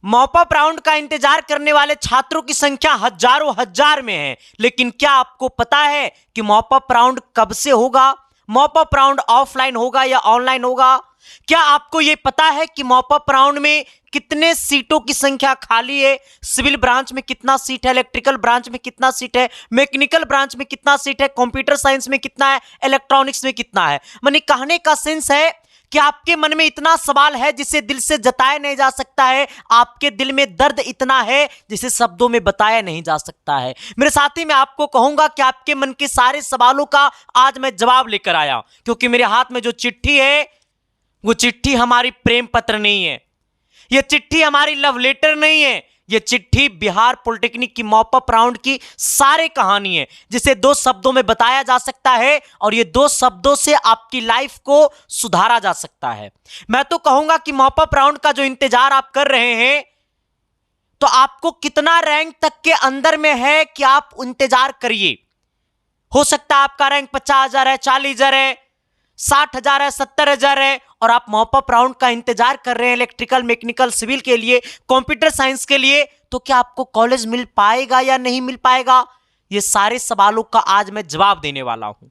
Mop up round का इंतजार करने वाले छात्रों की संख्या हजारों हजार में है, लेकिन क्या आपको पता है कि मॉप अप राउंड कब से होगा? मॉप अप राउंड ऑफलाइन होगा या ऑनलाइन होगा? क्या आपको यह पता है कि मॉप अप राउंड में कितने सीटों की संख्या खाली है? सिविल ब्रांच में कितना सीट है, इलेक्ट्रिकल ब्रांच में कितना सीट है, मैकेनिकल ब्रांच में कितना सीट है, कंप्यूटर साइंस में कितना है, इलेक्ट्रॉनिक्स में कितना है? माने कहने का सेंस है कि आपके मन में इतना सवाल है जिसे दिल से जताया नहीं जा सकता है, आपके दिल में दर्द इतना है जिसे शब्दों में बताया नहीं जा सकता है। मेरे साथी, मैं आपको कहूंगा कि आपके मन के सारे सवालों का आज मैं जवाब लेकर आया, क्योंकि मेरे हाथ में जो चिट्ठी है वो चिट्ठी हमारी प्रेम पत्र नहीं है, ये चिट्ठी हमारी लव लेटर नहीं है, ये चिट्ठी बिहार पॉलिटेक्निक की मॉप अप राउंड की सारी कहानी है, जिसे 2 शब्दों में बताया जा सकता है और ये 2 शब्दों से आपकी लाइफ को सुधारा जा सकता है। मैं तो कहूंगा कि मॉप अप राउंड का जो इंतजार आप कर रहे हैं, तो आपको कितना रैंक तक के अंदर में है कि आप इंतजार करिए। हो सकता है आपका रैंक 50,000 है, 40,000 है, 60,000 है, 70,000 है और आप मॉप अप राउंड का इंतजार कर रहे हैं इलेक्ट्रिकल, मैकेनिकल, सिविल के लिए, कंप्यूटर साइंस के लिए, तो क्या आपको कॉलेज मिल पाएगा या नहीं मिल पाएगा? ये सारे सवालों का आज मैं जवाब देने वाला हूं,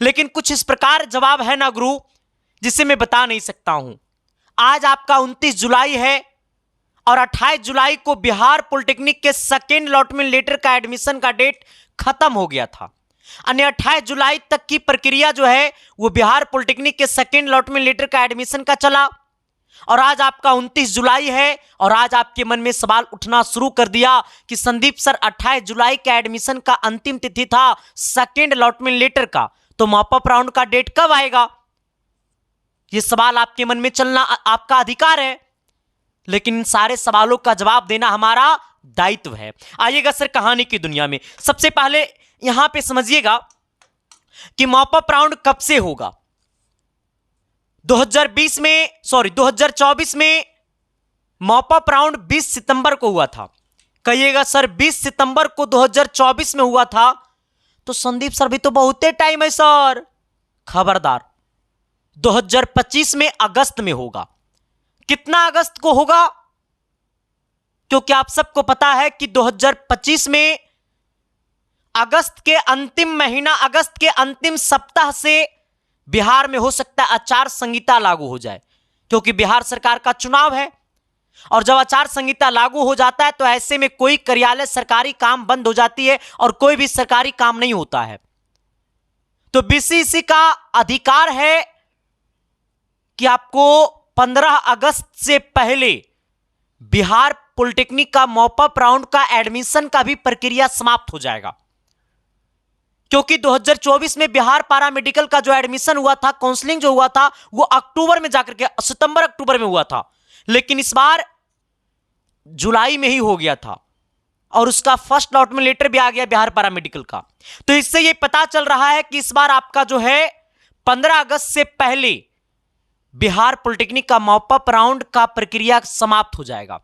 लेकिन कुछ इस प्रकार जवाब है ना गुरु, जिसे मैं बता नहीं सकता हूं। आज आपका 29 जुलाई है और 28 जुलाई को बिहार पॉलिटेक्निक के सेकेंड अलॉटमेंट लेटर का एडमिशन का डेट खत्म हो गया था। अन्य 28 जुलाई तक की प्रक्रिया जो है वो बिहार पॉलिटेक्निक के सेकेंड अलॉटमेंट लेटर का एडमिशन का चला, और आज आपका 29 जुलाई है और आज आपके मन में सवाल उठना शुरू कर दिया कि संदीप सर, 28 जुलाई का एडमिशन का अंतिम तिथि था सेकेंड अलॉटमेंट लेटर का, तो मॉप अप राउंड का डेट कब आएगा? ये सवाल आपके मन में चलना आपका अधिकार है, लेकिन इन सारे सवालों का जवाब देना हमारा दायित्व है। आइएगा सर कहानी की दुनिया में। सबसे पहले यहां पे समझिएगा कि मॉप अप राउंड कब से होगा। 2024 में मॉप अप राउंड 20 सितंबर को हुआ था। कहिएगा सर 20 सितंबर को 2024 में हुआ था, तो संदीप सर भी तो बहुत टाइम है सर। खबरदार, 2025 में अगस्त में होगा। कितना अगस्त को होगा? क्योंकि आप सबको पता है कि 2025 में अगस्त के अंतिम महीना, अगस्त के अंतिम सप्ताह से बिहार में हो सकता है आचार संहिता लागू हो जाए, क्योंकि बिहार सरकार का चुनाव है और जब आचार संहिता लागू हो जाता है तो ऐसे में कोई कार्यालय, सरकारी काम बंद हो जाती है और कोई भी सरकारी काम नहीं होता है। तो बीसीसी का अधिकार है कि आपको 15 अगस्त से पहले बिहार पॉलिटेक्निक का मॉप अप राउंड का एडमिशन का भी प्रक्रिया समाप्त हो जाएगा, क्योंकि 2024 में बिहार पैरामेडिकल का जो एडमिशन हुआ था, काउंसलिंग जो हुआ था, वो अक्टूबर में जाकर के सितंबर अक्टूबर में हुआ था, लेकिन इस बार जुलाई में ही हो गया था और उसका फर्स्ट अलॉटमेंट लेटर भी आ गया बिहार पैरामेडिकल का। तो इससे ये पता चल रहा है कि इस बार आपका जो है 15 अगस्त से पहले बिहार पॉलिटेक्निक का मॉप अप राउंड का प्रक्रिया समाप्त हो जाएगा।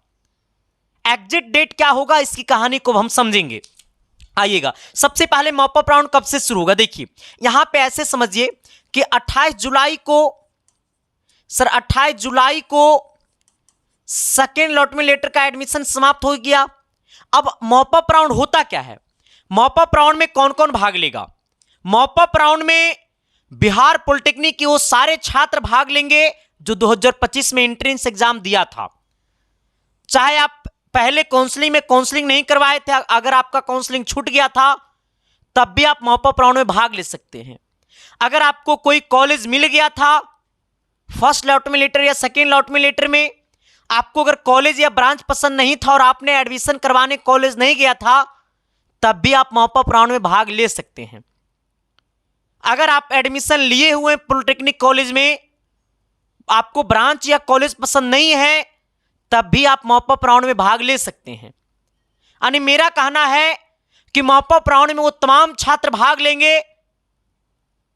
एग्जिट डेट क्या होगा, इसकी कहानी को हम समझेंगे। आइएगा, सबसे पहले मॉप अप राउंड कब से शुरू होगा। देखिए यहां पे ऐसे समझिए कि 28 जुलाई को सर 28 जुलाई को सेकेंड अलॉटमेंट लेटर का एडमिशन समाप्त हो गया। अब मॉप अप राउंड होता क्या है? मॉप अप राउंड में कौन कौन भाग लेगा? मॉप अप राउंड में बिहार पॉलिटेक्निक के वो सारे छात्र भाग लेंगे जो 2025 में एंट्रेंस एग्जाम दिया था। चाहे आप पहले काउंसलिंग में काउंसलिंग नहीं करवाए थे, अगर आपका काउंसलिंग छूट गया था तब भी आप मॉप अप राउंड में भाग ले सकते हैं। अगर आपको कोई कॉलेज मिल गया था फर्स्ट अलॉटमेंट लेटर या सेकेंड अलॉटमेंट लेटर में, आपको अगर कॉलेज या ब्रांच पसंद नहीं था और आपने एडमिशन करवाने कॉलेज नहीं गया था, तब भी आप मॉप अप राउंड में भाग ले सकते हैं। अगर आप एडमिशन लिए हुए पॉलिटेक्निक कॉलेज में, आपको ब्रांच या कॉलेज पसंद नहीं है, तब भी आप मॉप अप राउंड में भाग ले सकते हैं। यानी मेरा कहना है कि मॉप अप राउंड में वो तमाम छात्र भाग लेंगे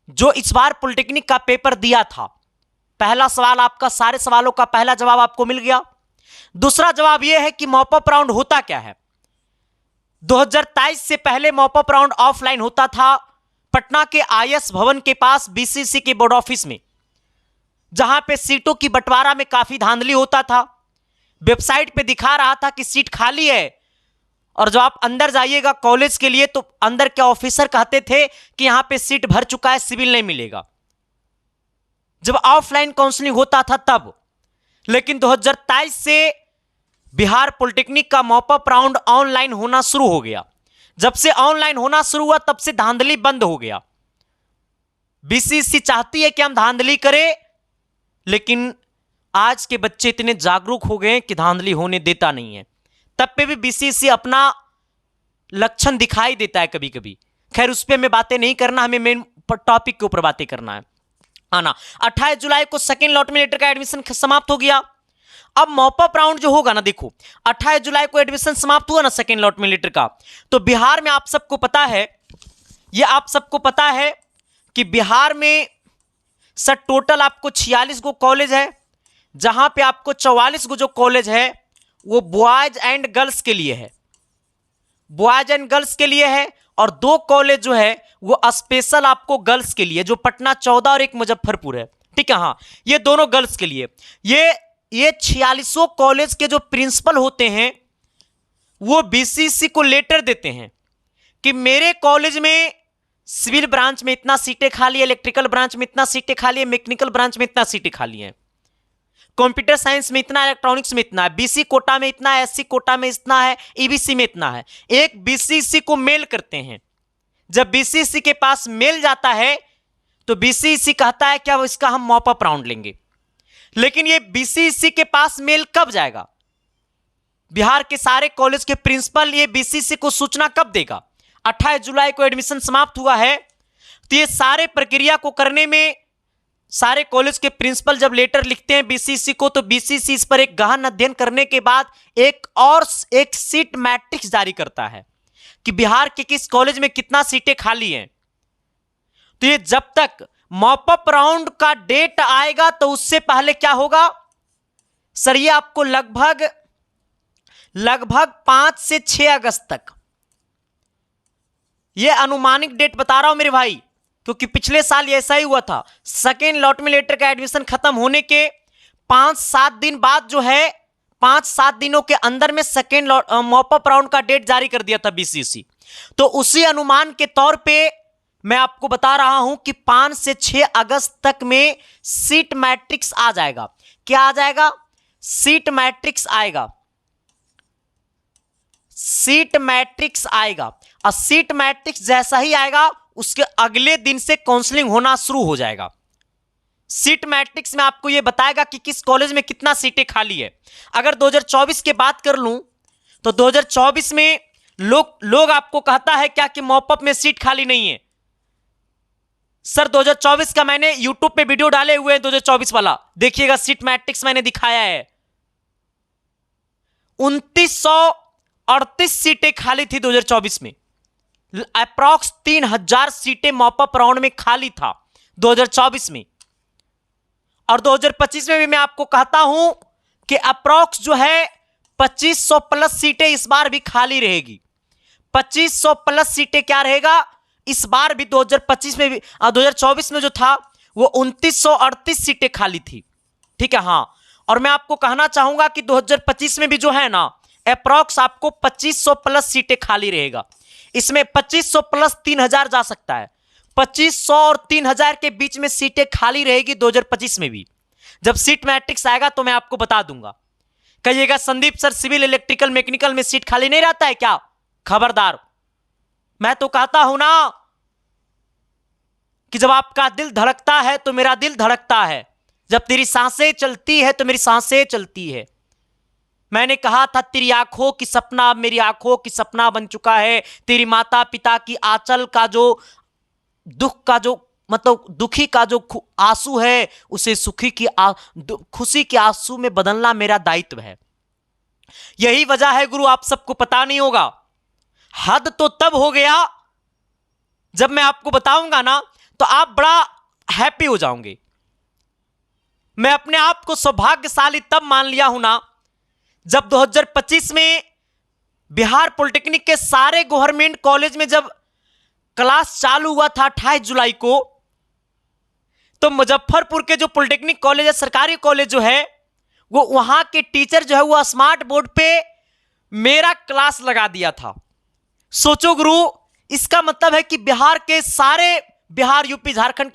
जो इस बार पॉलिटेक्निक का पेपर दिया था। पहला सवाल आपका, सारे सवालों का पहला जवाब आपको मिल गया। दूसरा जवाब यह है कि मॉप अप राउंड होता क्या है। 2023 से पहले मॉप अप राउंड ऑफलाइन होता था पटना के आईएएस भवन के पास बीसीसी के बोर्ड ऑफिस में, जहां पे सीटों की बंटवारा में काफी धांधली होता था। वेबसाइट पे दिखा रहा था कि सीट खाली है, और जब आप अंदर जाइएगा कॉलेज के लिए तो अंदर के ऑफिसर कहते थे कि यहां पे सीट भर चुका है, सिविल नहीं मिलेगा। जब ऑफलाइन काउंसलिंग होता था तब। लेकिन 2023 से बिहार पॉलिटेक्निक का मॉपअप राउंड ऑनलाइन होना शुरू हो गया। जब से ऑनलाइन होना शुरू हुआ तब से धांधली बंद हो गया। बीसीसी चाहती है कि हम धांधली करें, लेकिन आज के बच्चे इतने जागरूक हो गए कि धांधली होने देता नहीं है। तब पे भी बीसीसी अपना लक्षण दिखाई देता है कभी कभी। खैर उस पर हमें बातें नहीं करना, हमें मेन टॉपिक के ऊपर बातें करना है। आना 28 जुलाई को सेकेंड लॉट में लेटर का एडमिशन समाप्त हो गया। अब मॉपअप राउंड जो होगा ना, देखो 28 जुलाई को एडमिशन समाप्त हुआ ना सेकेंड लॉट में लेटर का, तो बिहार में आप सबको पता है, ये आप सबको पता है कि बिहार में सर टोटल आपको 46 गो कॉलेज है, जहां पे आपको 44 गो जो कॉलेज है वो बॉयज एंड गर्ल्स के लिए है, बॉयज एंड गर्ल्स के लिए है, और 2 कॉलेज जो है वो स्पेशल आपको गर्ल्स के लिए, जो पटना 14 और एक मुजफ्फरपुर है, ठीक है। हाँ, ये दोनों गर्ल्स के लिए। ये 46 कॉलेज के जो प्रिंसिपल होते हैं वो बीसीसी को लेटर देते हैं कि मेरे कॉलेज में सिविल ब्रांच में इतना सीटें खाली है, इलेक्ट्रिकल ब्रांच में इतना सीटें खाली है, मैकेनिकल ब्रांच में इतना सीटें खाली हैं, कंप्यूटर साइंस में इतना, इलेक्ट्रॉनिक्स में इतना है, बीसी कोटा में इतना है, एससी कोटा में इतना है, ईबीसी में इतना है। एक बीसीसी को मेल करते हैं। जब बीसीसी के पास मेल जाता है तो बीसीसी कहता है क्या इसका हम मॉपअप राउंड लेंगे। लेकिन ये बीसीसी के पास मेल कब जाएगा? बिहार के सारे कॉलेज के प्रिंसिपल ये बीसीसी को सूचना कब देगा? 28 जुलाई को एडमिशन समाप्त हुआ है, तो ये सारे प्रक्रिया को करने में सारे कॉलेज के प्रिंसिपल जब लेटर लिखते हैं बीसीसी को, तो बीसीसी इस पर एक गहन अध्ययन करने के बाद एक सीट मैट्रिक्स जारी करता है कि बिहार के किस कॉलेज में कितना सीटें खाली हैं। तो ये जब तक मॉपअप राउंड का डेट आएगा तो उससे पहले क्या होगा सर, ये आपको लगभग 5 से 6 अगस्त तक, ये अनुमानिक डेट बता रहा हूं मेरे भाई, क्योंकि पिछले साल ऐसा ही हुआ था। सेकेंड लॉट में लेटर का एडमिशन खत्म होने के 5-7 दिन बाद जो है, 5-7 दिनों के अंदर में सेकेंड मॉपअप राउंड का डेट जारी कर दिया था बीसीसी। तो उसी अनुमान के तौर पे मैं आपको बता रहा हूं कि 5 से 6 अगस्त तक में सीट मैट्रिक्स आ जाएगा। क्या आ जाएगा? सीट मैट्रिक्स आएगा, सीट मैट्रिक्स आएगा। और सीट मैट्रिक्स जैसा ही आएगा उसके अगले दिन से काउंसलिंग होना शुरू हो जाएगा। सीट मैट्रिक्स में आपको यह बताएगा कि किस कॉलेज में कितना सीटें खाली है। अगर 2024 की बात कर लूं तो 2024 में लोग आपको कहता है क्या कि मॉपअप में सीट खाली नहीं है। सर 2024 का मैंने यूट्यूब पे वीडियो डाले हुए हैं, 2024 वाला देखिएगा, सीट मैट्रिक्स मैंने दिखाया है। 2938 सीटें खाली थी 2024 में, अप्रॉक्स 3000 सीटें मॉपअप राउंड में खाली था 2024 में। और 2025 में भी मैं आपको कहता हूं कि अप्रॉक्स जो है 2500 प्लस सीटें इस बार भी खाली रहेगी। 2500 प्लस सीटें क्या रहेगा इस बार भी। 2025 में भी 2024 में जो था वो 2938 सीटें खाली थी, ठीक है। हाँ, और मैं आपको कहना चाहूंगा कि 2025 में भी जो है ना अप्रॉक्स आपको 2500 प्लस सीटें खाली रहेगा। इसमें 2500 प्लस 3000 जा सकता है, 2500 और 3000 के बीच में सीटें खाली रहेगी 2025 में भी। जब सीट मैट्रिक्स आएगा तो मैं आपको बता दूंगा। कहिएगा Sandeep sir civil electrical mechanical में सीट खाली नहीं रहता है क्या? खबरदार, मैं तो कहता हूं ना कि जब आपका दिल धड़कता है तो मेरा दिल धड़कता है, जब तेरी सांसें चलती है तो मेरी सांसें चलती है। मैंने कहा था तेरी आंखों की सपना अब मेरी आंखों की सपना बन चुका है। तेरी माता पिता की आंचल का जो दुख का जो मतलब दुखी का जो आंसू है उसे सुखी की खुशी के आंसू में बदलना मेरा दायित्व है। यही वजह है गुरु, आप सबको पता नहीं होगा, हद तो तब हो गया जब मैं आपको बताऊंगा ना तो आप बड़ा हैप्पी हो जाओगे। मैं अपने आप को सौभाग्यशाली तब मान लिया हूं ना जब 2025 में बिहार पॉलिटेक्निक के सारे गवर्नमेंट कॉलेज में जब क्लास चालू हुआ था 28 जुलाई को, तो मुजफ्फरपुर के जो पॉलिटेक्निक कॉलेज है, सरकारी कॉलेज जो है, वो वहां के टीचर जो है वो स्मार्ट बोर्ड पे मेरा क्लास लगा दिया था। सोचो गुरु, इसका मतलब है कि बिहार यूपी झारखंड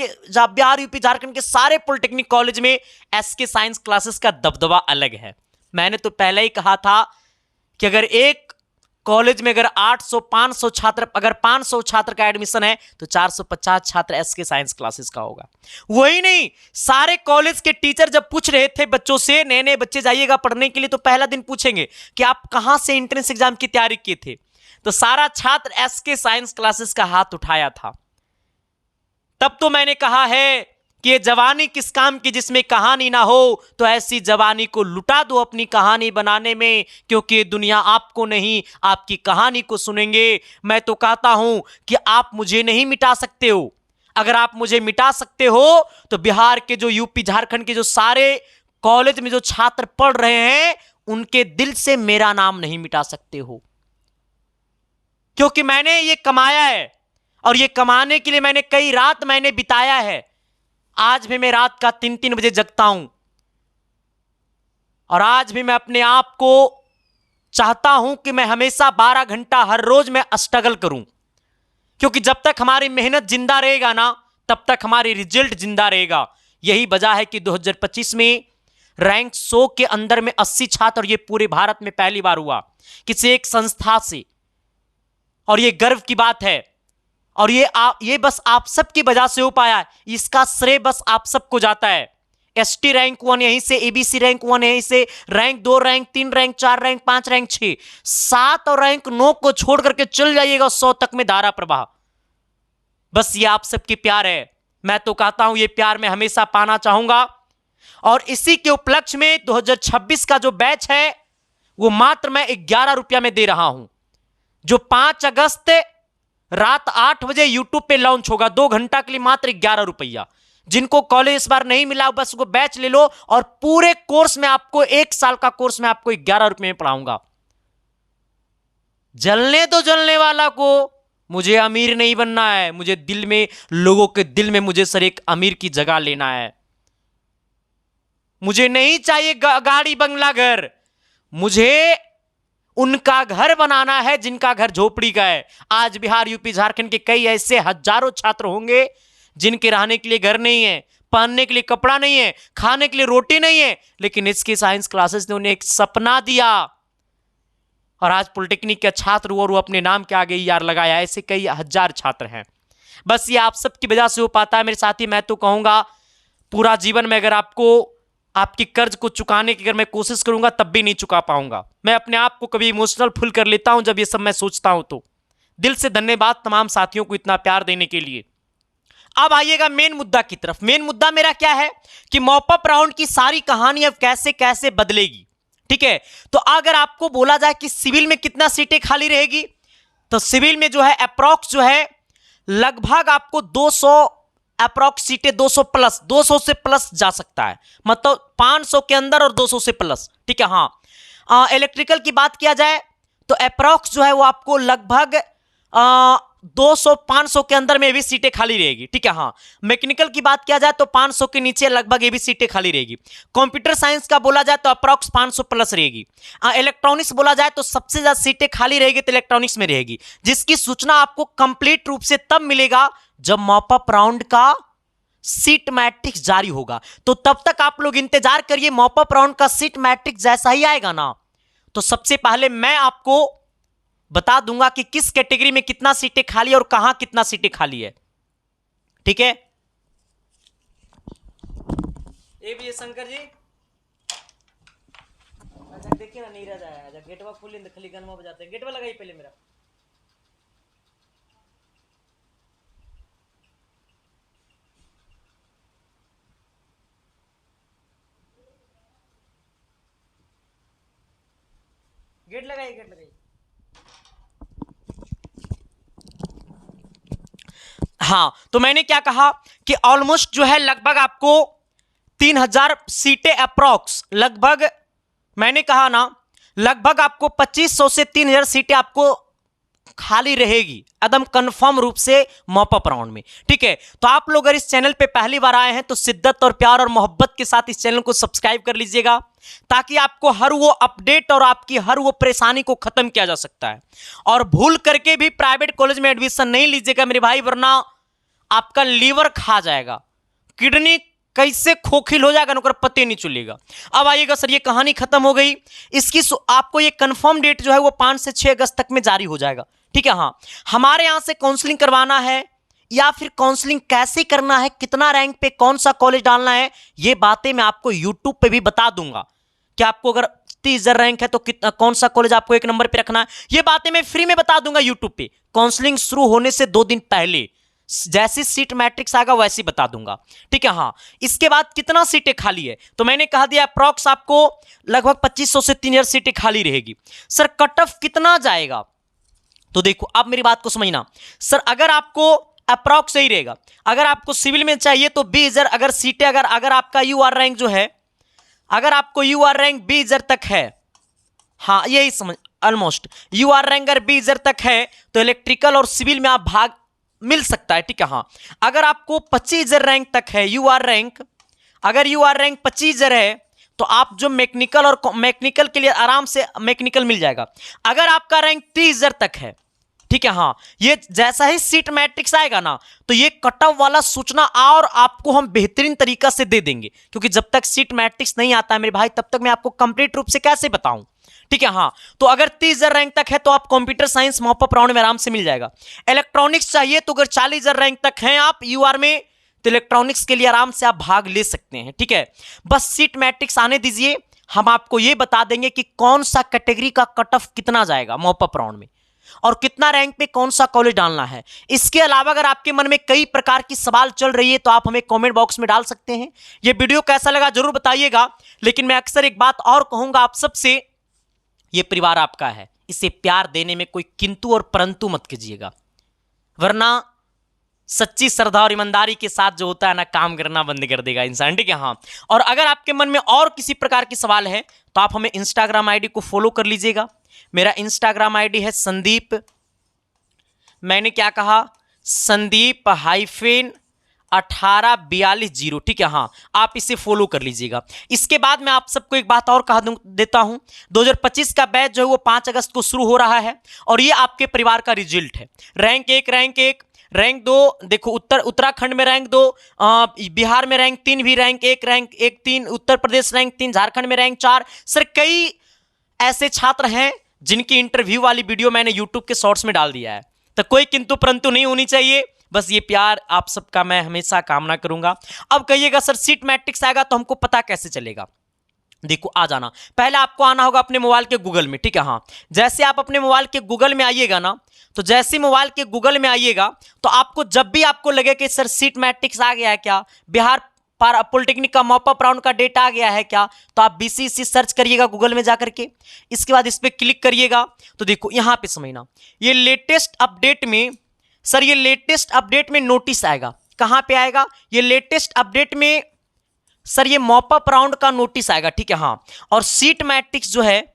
के सारे पॉलिटेक्निक कॉलेज में एसके साइंस क्लासेस का दबदबा अलग है। मैंने तो पहले ही कहा था कि अगर एक कॉलेज में अगर 500 छात्र, अगर 500 छात्र का एडमिशन है तो 450 छात्र एसके साइंस क्लासेस का होगा। वही नहीं, सारे कॉलेज के टीचर जब पूछ रहे थे बच्चों से, नए नए बच्चे जाइएगा पढ़ने के लिए, तो पहला दिन पूछेंगे कि आप कहां से एंट्रेंस एग्जाम की तैयारी किए थे, तो सारा छात्र एसके साइंस क्लासेस का हाथ उठाया था। तब तो मैंने कहा है कि ये जवानी किस काम की जिसमें कहानी ना हो, तो ऐसी जवानी को लुटा दो अपनी कहानी बनाने में, क्योंकि दुनिया आपको नहीं आपकी कहानी को सुनेंगे। मैं तो कहता हूं कि आप मुझे नहीं मिटा सकते हो। अगर आप मुझे मिटा सकते हो तो बिहार के जो यूपी झारखंड के जो सारे कॉलेज में जो छात्र पढ़ रहे हैं उनके दिल से मेरा नाम नहीं मिटा सकते हो, क्योंकि मैंने ये कमाया है और ये कमाने के लिए मैंने कई रात मैंने बिताया है। आज भी मैं रात का 3-3 बजे जगता हूं और आज भी मैं अपने आप को चाहता हूं कि मैं हमेशा 12 घंटा हर रोज में स्ट्रगल करूं, क्योंकि जब तक हमारी मेहनत जिंदा रहेगा ना तब तक हमारी रिजल्ट जिंदा रहेगा। यही वजह है कि 2025 में रैंक 100 के अंदर में 80 छात्र, और ये पूरे भारत में पहली बार हुआ किसी एक संस्था से, और ये गर्व की बात है। और ये बस आप सबकी वजह से हो पाया, इसका श्रेय बस आप सबको जाता है। एसटी रैंक 1 यहीं से, एबीसी रैंक 1 यहीं से, rank 2, rank 3, rank 4, rank 5, rank 6, 7 और रैंक 9 को छोड़ करके चल जाइएगा 100 तक में धारा प्रवाह। बस ये आप सबकी प्यार है। मैं तो कहता हूं ये प्यार मैं हमेशा पाना चाहूंगा, और इसी के उपलक्ष्य में 2026 का जो बैच है वो मात्र मैं 11 रुपया में दे रहा हूं, जो 5 अगस्त रात 8 बजे यूट्यूब पे लॉन्च होगा। 2 घंटा के लिए मात्र 11 रुपया। जिनको कॉलेज इस बार नहीं मिला बस वो बैच ले लो, और पूरे कोर्स में आपको 1 साल का कोर्स में आपको 11 रुपये में पढ़ाऊंगा। जलने दो जलने वाला को, मुझे अमीर नहीं बनना है। मुझे दिल में, लोगों के दिल में मुझे सर एक अमीर की जगह लेना है। मुझे नहीं चाहिए गाड़ी बंगला घर, मुझे उनका घर बनाना है जिनका घर झोपड़ी का है। आज बिहार यूपी झारखंड के कई ऐसे हजारों छात्र होंगे जिनके रहने के लिए घर नहीं है, पहनने के लिए कपड़ा नहीं है, खाने के लिए रोटी नहीं है, लेकिन इसके साइंस क्लासेस ने उन्हें एक सपना दिया, और आज पॉलिटेक्निक के छात्र वो अपने नाम के आगे यार लगाया। ऐसे कई हजार छात्र हैं। बस ये आप सबकी वजह से हो पाता है मेरे साथी। मैं तो कहूंगा पूरा जीवन में अगर आपकी कर्ज को चुकाने की अगर मैं कोशिश करूंगा तब भी नहीं चुका पाऊंगा। मैं अपने आप को कभी इमोशनल फुल कर लेता हूं जब ये सब मैं सोचता हूं। तो दिल से धन्यवाद तमाम साथियों को इतना प्यार देने के लिए। अब आइएगा मेन मुद्दा की तरफ। मेन मुद्दा मेरा क्या है कि मॉपअप राउंड की सारी कहानी अब कैसे कैसे बदलेगी। ठीक है, तो अगर आपको बोला जाए कि सिविल में कितना सीटें खाली रहेगी, तो सिविल में जो है अप्रॉक्स जो है लगभग आपको 200 अप्रॉक्स सीटें, 200 प्लस, 200 से प्लस जा सकता है, मतलब 500 के अंदर और 200 से प्लस। ठीक है, हाँ। इलेक्ट्रिकल की बात किया जाए तो अप्रॉक्स जो है वो आपको लगभग 200-500 के अंदर में भी सीटें खाली रहेगी। ठीक है, हाँ। मैकेनिकल की बात किया जाए तो 500 के नीचे लगभग ये भी सीटें खाली रहेगी। कंप्यूटर साइंस का बोला जाए तो अप्रॉक्स 500 प्लस रहेगी। इलेक्ट्रॉनिक्स बोला जाए तो सबसे ज्यादा सीटें खाली रहेगी तो इलेक्ट्रॉनिक्स में रहेगी, जिसकी सूचना आपको कंप्लीट रूप से तब मिलेगा जब मॉपअप राउंड का सीट मैट्रिक्स जारी होगा। तो तब तक आप लोग इंतजार करिए, मॉपअप राउंड का सीट मैट्रिक्स जैसा ही आएगा ना, तो सबसे पहले मैं आपको बता दूंगा कि किस कैटेगरी में कितना सीटें खाली है और कहां कितना सीटें खाली है। ठीक है, ए भी शंकर जी अच्छा देखिए ना, नीरज आया, गेटवा खोली खली गनमा बजाते हैं। गेटवा लगाइए पहले मेरा। गेट लगाइए, गेट लगाइए। हाँ, तो मैंने क्या कहा कि ऑलमोस्ट जो है लगभग आपको 3000 सीटें अप्रॉक्स, लगभग मैंने कहा ना लगभग आपको 2500 से 3000 सीटें आपको खाली रहेगी एकदम कंफर्म रूप से मॉपअप राउंड में। ठीक है, तो आप लोग अगर इस चैनल पे पहली बार आए हैं तो शिद्दत और प्यार और मोहब्बत के साथ इस चैनल को सब्सक्राइब कर लीजिएगा, ताकि आपको हर वो अपडेट और आपकी हर वो परेशानी को खत्म किया जा सकता है। और भूल करके भी प्राइवेट कॉलेज में एडमिशन नहीं लीजिएगा मेरे भाई, वरना आपका लीवर खा जाएगा, किडनी कैसे खोखिल हो जाएगा नौकर पते नहीं चलेगा। अब आइएगा सर, ये कहानी खत्म हो गई। इसकी आपको ये कंफर्म डेट जो है वो 5 से 6 अगस्त तक में जारी हो जाएगा, ठीक है। हाँ, हमारे यहाँ से काउंसलिंग करवाना है या फिर काउंसलिंग कैसे करना है, कितना रैंक पे कौन सा कॉलेज डालना है, ये बातें मैं आपको यूट्यूब पे भी बता दूंगा कि आपको अगर 30,000 रैंक है तो कितना कौन सा कॉलेज आपको 1 नंबर पे रखना है, ये बातें मैं फ्री में बता दूंगा यूट्यूब पे। काउंसलिंग शुरू होने से 2 दिन पहले जैसी सीट मैट्रिक्स आएगा वैसे बता दूंगा, ठीक है। हाँ, इसके बाद कितना सीटें खाली है तो मैंने कहा दिया अप्रॉक्स आपको लगभग 2500 से 3000 सीटें खाली रहेगी। सर कट ऑफ कितना जाएगा, तो देखो आप मेरी बात को समझना। सर अगर आपको अप्रॉक्स सही रहेगा, अगर आपको सिविल में चाहिए तो 20,000 अगर सीटें, अगर आपका यूआर रैंक जो है, अगर आपको यूआर रैंक 20,000 तक है, हाँ यही समझ, ऑलमोस्ट यूआर रैंक अगर 20,000 तक है तो इलेक्ट्रिकल और सिविल में आप भाग मिल सकता है, ठीक है। हाँ, अगर आपको 25,000 रैंक तक है यूआर रैंक, अगर यूआर रैंक 25,000 है तो आप जो मैकेनिकल और मैकेनिकल के लिए आराम से मैकेनिकल मिल जाएगा। अगर आपका रैंक 30,000 तक है, ठीक है। हाँ, ये जैसा ही सीट मैट्रिक्स आएगा ना तो ये कट ऑफ वाला सूचना और आपको हम बेहतरीन तरीका से दे देंगे, क्योंकि जब तक सीट मैट्रिक्स नहीं आता है मेरे भाई तब तक मैं आपको कंप्लीट रूप से कैसे बताऊं, ठीक है। हाँ, तो अगर 30,000 रैंक तक है तो आप कंप्यूटर साइंस मॉपअप राउंड में आराम से मिल जाएगा। इलेक्ट्रॉनिक्स चाहिए तो अगर 40,000 रैंक तक हैं आप यूआर में तो इलेक्ट्रॉनिक्स के लिए आराम से आप भाग ले सकते हैं, ठीक है। बस सीट मैट्रिक्स आने दीजिए, हम आपको यह बता देंगे कि कौन सा कैटेगरी का कट ऑफ कितना जाएगा मॉपअप राउंड में और कितना रैंक पे कौन सा कॉलेज डालना है। इसके अलावा अगर आपके मन में कई प्रकार की सवाल चल रही है तो आप हमें कमेंट बॉक्स में डाल सकते हैं। ये वीडियो कैसा लगा जरूर बताइएगा, लेकिन मैं अक्सर एक बात और कहूंगा आप सबसे, ये परिवार आपका है, इसे प्यार देने में कोई किंतु और परंतु मत कीजिएगा, वरना सच्ची श्रद्धा और ईमानदारी के साथ जो होता है ना, काम करना बंद कर देगा इंसान, ठीक है। हाँ, और अगर आपके मन में और किसी प्रकार के सवाल है तो आप हमें इंस्टाग्राम आईडी को फॉलो कर लीजिएगा। मेरा इंस्टाग्राम आईडी है संदीप, मैंने क्या कहा, संदीप -1842, ठीक है। हाँ, आप इसे फॉलो कर लीजिएगा। इसके बाद मैं आप सबको एक बात और कह देता हूं, 2025 का बैच जो है वो 5 अगस्त को शुरू हो रहा है और ये आपके परिवार का रिजल्ट है। रैंक 1, रैंक 2, देखो उत्तराखंड में रैंक 2, बिहार में रैंक 3 भी, रैंक 1 3, उत्तर प्रदेश रैंक 3, झारखंड में रैंक 4। सर कई ऐसे छात्र हैं जिनकी इंटरव्यू वाली वीडियो मैंने यूट्यूब के शॉर्ट्स में डाल दिया है, तो कोई किंतु परंतु नहीं होनी चाहिए। बस ये प्यार आप सबका मैं हमेशा कामना करूंगा। अब कहिएगा सर सीट मैट्रिक्स आएगा तो हमको पता कैसे चलेगा। देखो आ जाना, पहले आपको आना होगा अपने मोबाइल के गूगल में, ठीक है। हाँ, जैसे आप अपने मोबाइल के गूगल में आइएगा ना, तो जैसे मोबाइल के गूगल में आइएगा तो आपको जब भी आपको लगे कि सर सीट मैट्रिक्स आ गया है क्या, बिहार पॉलिटेक्निक का मॉपअप राउंड का डेटा आ गया है क्या, तो आप बीसीसी सर्च करिएगा गूगल में जाकर के। इसके बाद इस पर क्लिक करिएगा तो देखो यहाँ पे समझना, ये लेटेस्ट अपडेट में, सर ये लेटेस्ट अपडेट में नोटिस आएगा। कहाँ पे आएगा, ये लेटेस्ट अपडेट में सर ये मॉपअप राउंड का नोटिस आएगा, ठीक है। हाँ, और सीट मैट्रिक्स जो है,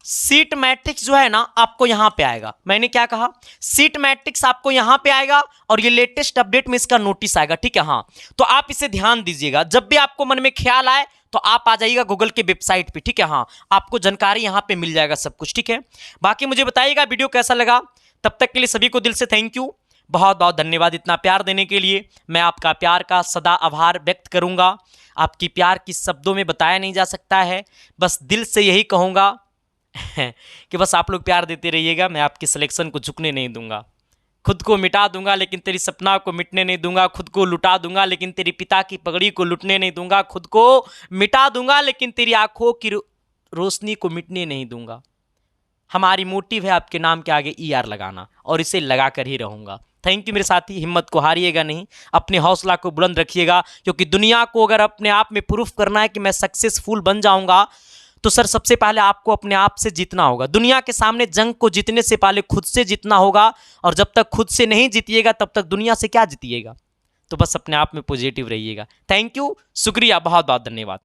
सीट मैट्रिक्स जो है ना आपको यहां पे आएगा। मैंने क्या कहा, सीट मैट्रिक्स आपको यहां पे आएगा और ये लेटेस्ट अपडेट में इसका नोटिस आएगा, ठीक है। हाँ, तो आप इसे ध्यान दीजिएगा, जब भी आपको मन में ख्याल आए तो आप आ जाइएगा गूगल के वेबसाइट पे, ठीक है। हाँ, आपको जानकारी यहां पे मिल जाएगा सब कुछ, ठीक है। बाकी मुझे बताइएगा वीडियो कैसा लगा। तब तक के लिए सभी को दिल से थैंक यू, बहुत बहुत धन्यवाद इतना प्यार देने के लिए। मैं आपका प्यार का सदा आभार व्यक्त करूंगा। आपकी प्यार की शब्दों में बताया नहीं जा सकता है, बस दिल से यही कहूँगा कि बस आप लोग प्यार देते रहिएगा। मैं आपकी सिलेक्शन को झुकने नहीं दूंगा, खुद को मिटा दूंगा लेकिन तेरी सपना को मिटने नहीं दूंगा, खुद को लुटा दूंगा लेकिन तेरी पिता की पगड़ी को लुटने नहीं दूंगा, खुद को मिटा दूंगा लेकिन तेरी आंखों की रोशनी को मिटने नहीं दूंगा। हमारी मोटिव है आपके नाम के आगे ER लगाना और इसे लगा कर ही रहूंगा। थैंक यू मेरे साथी, हिम्मत को हारिएगा नहीं, अपने हौसला को बुलंद रखिएगा, क्योंकि दुनिया को अगर अपने आप में प्रूफ करना है कि मैं सक्सेसफुल बन जाऊंगा तो सर सबसे पहले आपको अपने आप से जीतना होगा। दुनिया के सामने जंग को जीतने से पहले खुद से जीतना होगा, और जब तक खुद से नहीं जीतिएगा तब तक दुनिया से क्या जीतिएगा। तो बस अपने आप में पॉजिटिव रहिएगा। थैंक यू, शुक्रिया, बहुत बहुत धन्यवाद।